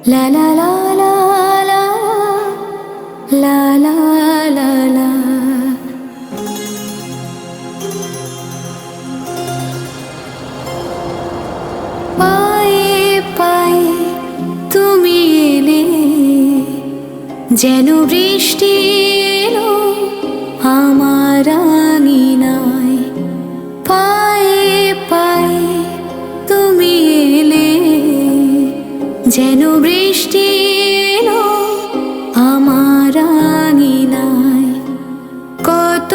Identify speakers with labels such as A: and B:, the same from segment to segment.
A: La la la la la la la la la পায়ে পায়ে তুমি এলে যেন বৃষ্টি এলো আমার আঙিনায় পায়ে পায়ে তুমি এলে যেন বৃষ্টি এলো আমার আঙিনায় কত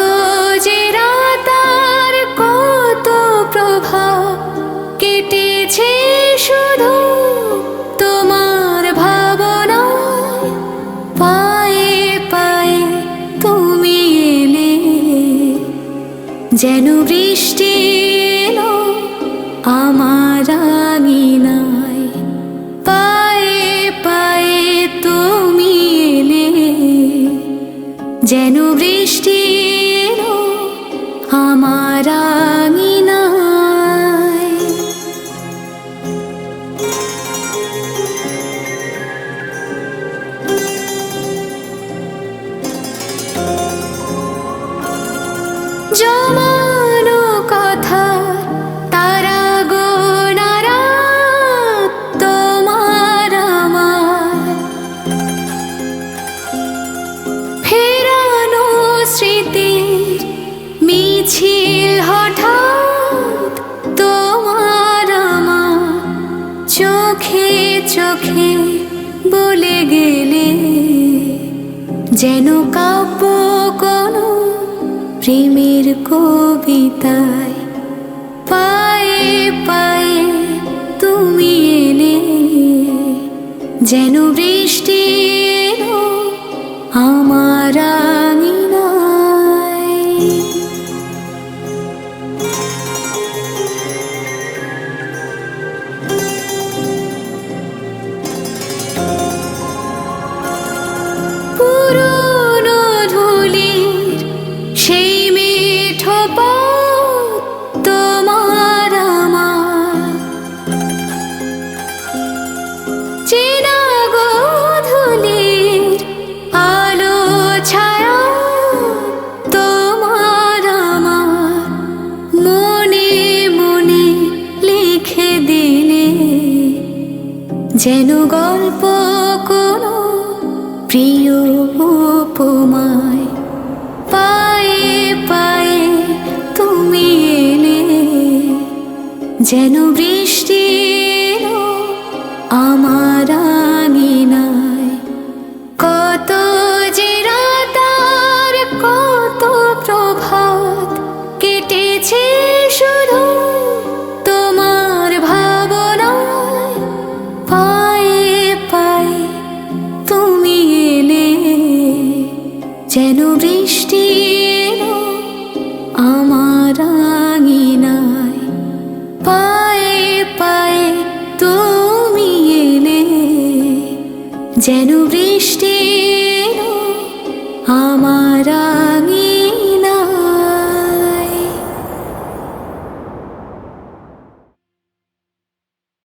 A: যে রাত আর কত প্রভাব কেটেছে শুধু তোমার ভাবনায় পায়ে পায়ে তুমি এলে যেন বৃষ্টি এলো আমার আঙিনায় পায়ে পায়ে তুমি এলে যেন বৃষ্টি এলো আমার আঙিনায় জমানো কথা তারা গোনারা তোমার আমার ফেরানো স্মৃতির মিছিল হঠাৎ তোমার আমার চোখে চোখে বলে গেলে যেন কাব্য কোনো প্রেমের কবিতায় পায়ে পায়ে তুমি এলে যেন বৃষ্টি এলো আমার আঙিনায় পুরনো ধুলির সেই মিঠো পথ তোমার আমার চেনা গোধূলির আলো ছায়া তোমার আমার মনে মনে লিখে দিলে যেন গল্প কোনো প্রিয় উপমায় পায়ে পায়ে তুমি এলে যেন বৃষ্টি এলো আমার আঙিনায় কত যে রাত আর কত প্রভাত কেটেছে শুধু তোমার ভাবনায় পায়ে পায়ে তুমি এলে যেন বৃষ্টি এলো আমার আঙিনায় পায়ে পায়ে তুমি এলে যেন বৃষ্টি এলো আমার আঙিনায়।